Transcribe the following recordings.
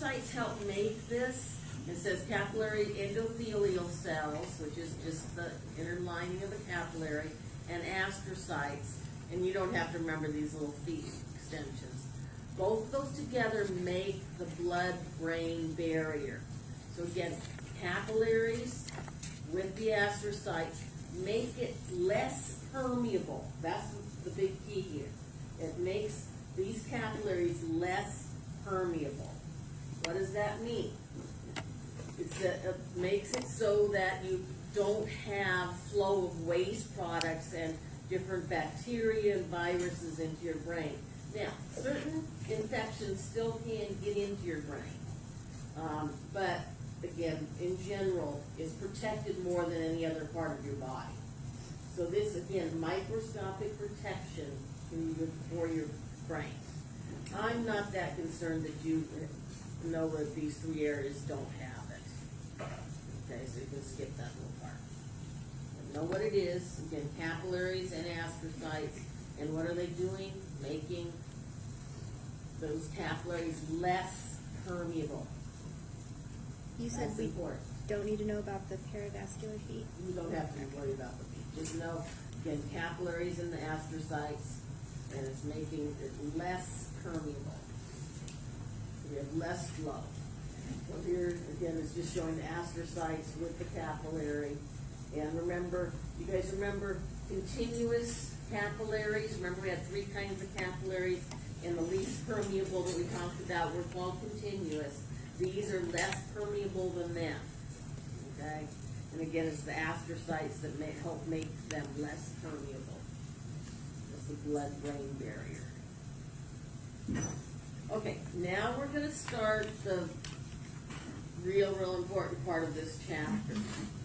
Sites help make this. It says capillary endothelial cells, which is just the inner lining of the capillary, and astrocytes, and you don't have to remember these little feet extensions. Both of those together make the blood-brain barrier. So again, capillaries with the astrocytes make it less permeable. That's the big key here. It makes these capillaries less permeable. What does that mean? It makes it so that you don't have flow of waste products and different bacteria and viruses into your brain. Now, certain infections still can get into your brain, but again, in general, is protected more than any other part of your body. So this, again, microscopic protection for your brain. I'm not that concerned that you know that these three areas don't have it. Okay, so you can skip that little part. But know what it is. Again, capillaries and astrocytes. And what are they doing? Making those capillaries less permeable. You said That's we important. don't need to know about the perivascular feet. You don't have to worry about the feet. Just know, again, capillaries and the astrocytes, and it's making it less permeable. We have less flow. So here, again, it's just showing the astrocytes with the capillary. And remember, you guys remember continuous capillaries? Remember we had three kinds of capillaries, and the least permeable that we talked about were called continuous. These are less permeable than them, okay? And again, it's the astrocytes that help make them less permeable. It's the blood-brain barrier. Okay, now we're going to start the real important part of this chapter.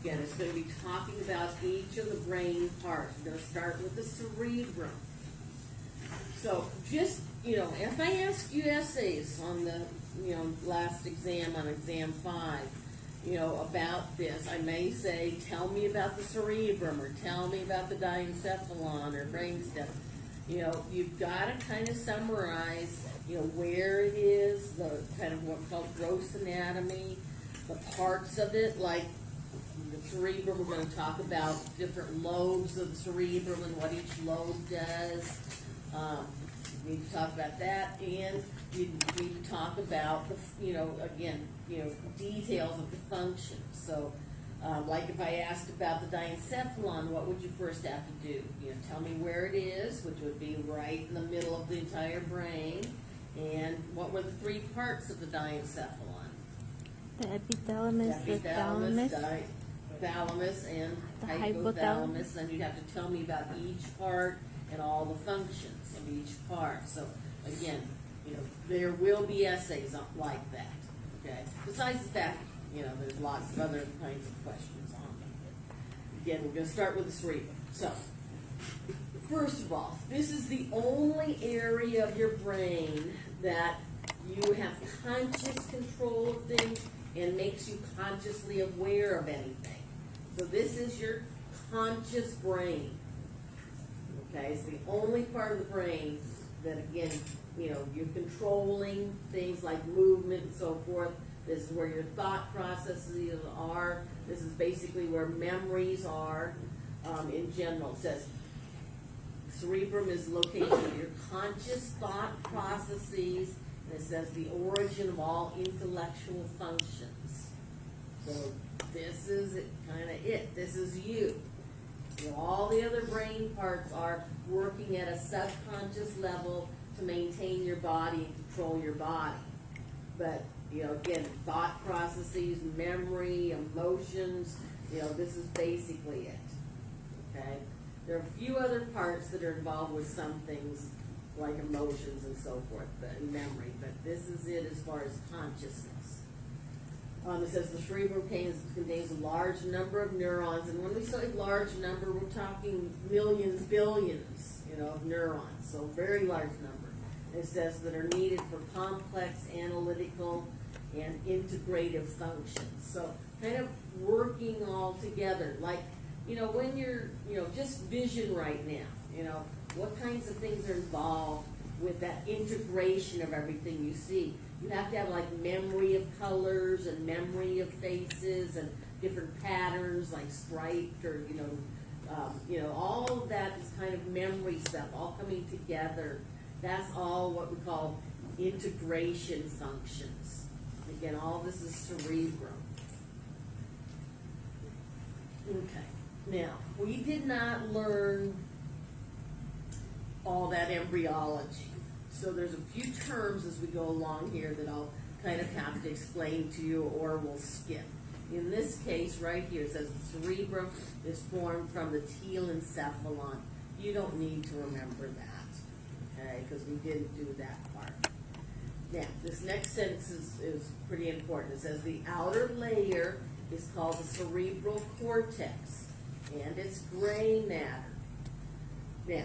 Again, it's going to be talking about each of the brain parts. We're going to start with the cerebrum. So just, if I ask you essays on the, last exam, on exam 5, about this, I may say, tell me about the cerebrum, or tell me about the diencephalon, or brainstem. You've got to kind of summarize, where it is, the kind of what's called gross anatomy, the parts of it, like the cerebrum. We're going to talk about different lobes of the cerebrum and what each lobe does. You need to talk about that, and you need to talk about the, details of the functions. So, like if I asked about the diencephalon, what would you first have to do? Tell me where it is, which would be right in the middle of the entire brain, and what were the three parts of the diencephalon? The epithalamus, the thalamus, thalamus, and the hypothalamus. And you'd have to tell me about each part and all the functions of each part. So again, there will be essays like that. Okay. Besides the fact, there's lots of other kinds of questions on them. Again, we're going to start with the cerebrum. So, first of all, this is the only area of your brain that you have conscious control of things and makes you consciously aware of anything. So this is your conscious brain. Okay, it's the only part of the brain that, again, you're controlling things like movement and so forth. This is where your thought processes are. This is basically where memories are in general. It says cerebrum is located in your conscious thought processes, and it says the origin of all intellectual functions. So this is kind of it. This is you. All the other brain parts are working at a subconscious level to maintain your body and control your body. But, again, thought processes, memory, emotions, this is basically it. Okay? There are a few other parts that are involved with some things like emotions and so forth, but memory. But this is it as far as consciousness. It says the cerebrum contains a large number of neurons, and when we say large number, we're talking millions, billions, of neurons, so very large number. It says that are needed for complex analytical and integrative functions. So kind of working all together, like, when you're, just vision right now, what kinds of things are involved with that integration of everything you see. You have to have like memory of colors and memory of faces and different patterns like striped or, all of that is kind of memory stuff, all coming together. That's all what we call integration functions. Again, all this is cerebrum. Okay, now, we did not learn all that embryology. So there's a few terms as we go along here that I'll kind of have to explain to you or we'll skip. In this case, right here, it says the cerebrum is formed from the telencephalon. You don't need to remember that, okay, because we didn't do that part. Now, this next sentence is pretty important. It says the outer layer is called the cerebral cortex, and it's gray matter. Now,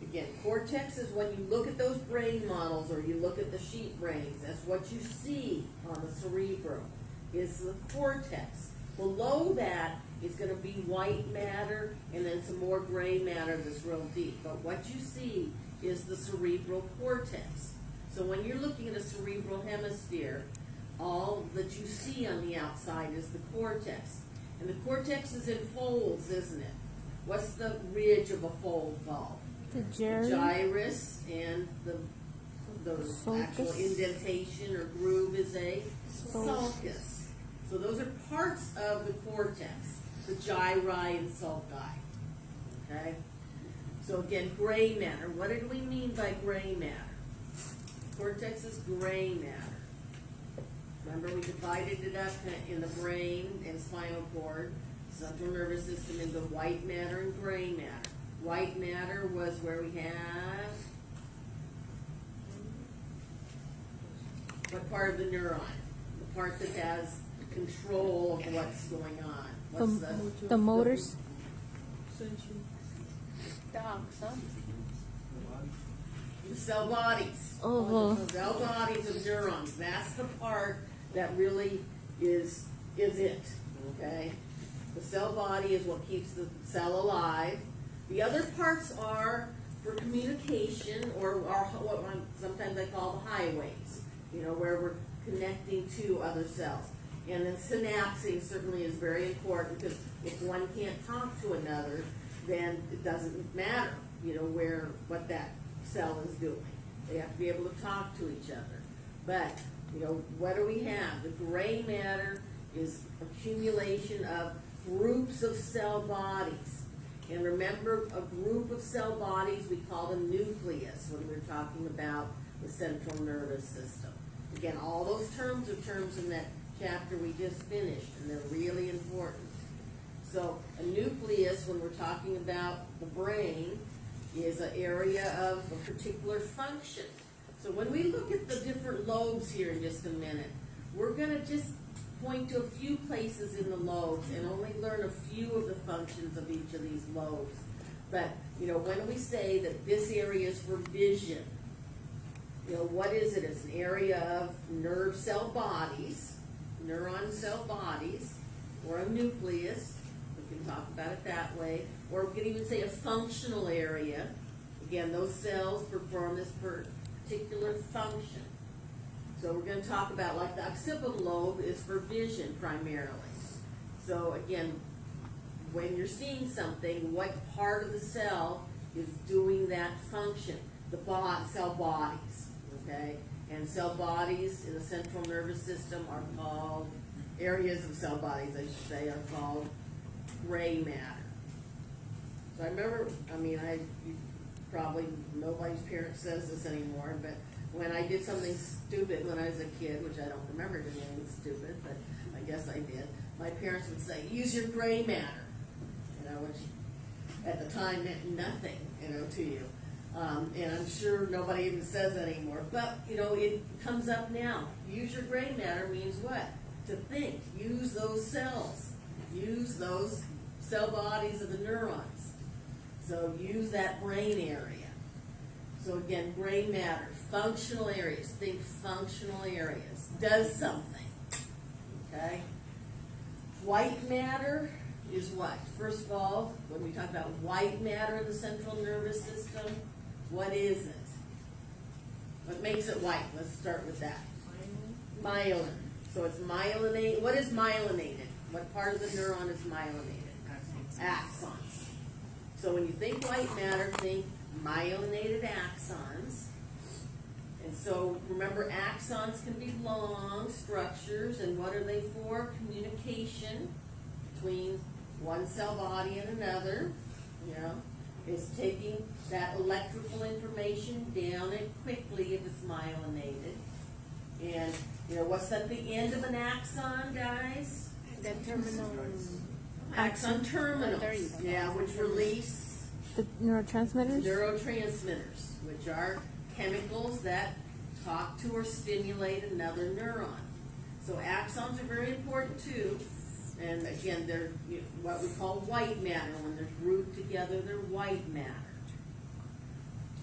again, cortex is when you look at those brain models or you look at the sheep brains, that's what you see on the cerebrum, is the cortex. Below that is going to be white matter and then some more gray matter that's real deep. But what you see is the cerebral cortex. So when you're looking at a cerebral hemisphere, all that you see on the outside is the cortex. And the cortex is in folds, isn't it? What's the ridge of a fold called? The The gyrus, and the actual Sulcus. indentation or groove is a Sulcus. sulcus. So those are parts of the cortex, the gyri and sulci. Okay? So again, gray matter. What did we mean by gray matter? Cortex is gray matter. Remember, we divided it up in the brain and spinal cord, central nervous system, into white matter and gray matter. White matter was where we have what part of the neuron? The part that has control of what's going on. What's The motors. Dogs, huh? the cell bodies. Oh. The cell bodies of neurons. That's the part that really is it. Okay? The cell body is what keeps the cell alive. The other parts are for communication, or what sometimes I call the highways, where we're connecting to other cells. And then synapsing certainly is very important, because if one can't talk to another, then it doesn't matter, what that cell is doing. They have to be able to talk to each other. But, what do we have? The gray matter is accumulation of groups of cell bodies. And remember, a group of cell bodies we call a nucleus when we're talking about the central nervous system. Again, all those terms are terms in that chapter we just finished, and they're really important. So a nucleus, when we're talking about the brain, is an area of a particular function. So when we look at the different lobes here in just a minute, we're going to just point to a few places in the lobes and only learn a few of the functions of each of these lobes. But, when we say that this area is for vision, what is it? It's an area of nerve cell bodies, neuron cell bodies, or a nucleus. We can talk about it that way. Or we can even say a functional area. Again, those cells perform this particular function. So we're going to talk about, like, the occipital lobe is for vision primarily. So again, when you're seeing something, what part of the cell is doing that function? The cell bodies, okay? And cell bodies in the central nervous system are called, areas of cell bodies, I should say, are called gray matter. So I remember, probably nobody's parent says this anymore, but when I did something stupid when I was a kid, which I don't remember doing anything stupid, but I guess I did, my parents would say, use your gray matter, which at the time meant nothing, to you. And I'm sure nobody even says that anymore. But, it comes up now. Use your gray matter means what? To think. Use those cells. Use those cell bodies of the neurons. So use that brain area. So again, gray matter. Functional areas. Think functional areas. Does something. Okay? White matter is what? First of all, when we talk about white matter in the central nervous system, what is it? What makes it white? Let's start with that. myelin. So it's myelinate. What is myelinated? What part of the neuron is myelinated? Axons. So when you think white matter, think myelinated axons. And so remember, axons can be long structures, and what are they for? Communication between one cell body and another. You know, it's taking that electrical information down it quickly if it's myelinated. And you know, what's at the end of an axon, guys? The terminal. Axon terminals. There you go. Yeah, which release The neurotransmitters? neurotransmitters, which are chemicals that talk to or stimulate another neuron. So axons are very important too. And again, they're what we call white matter. When they're grouped together, they're white matter.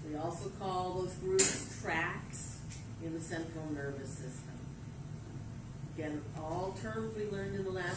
We also call those groups tracts in the central nervous system. Again, all terms we learned in the last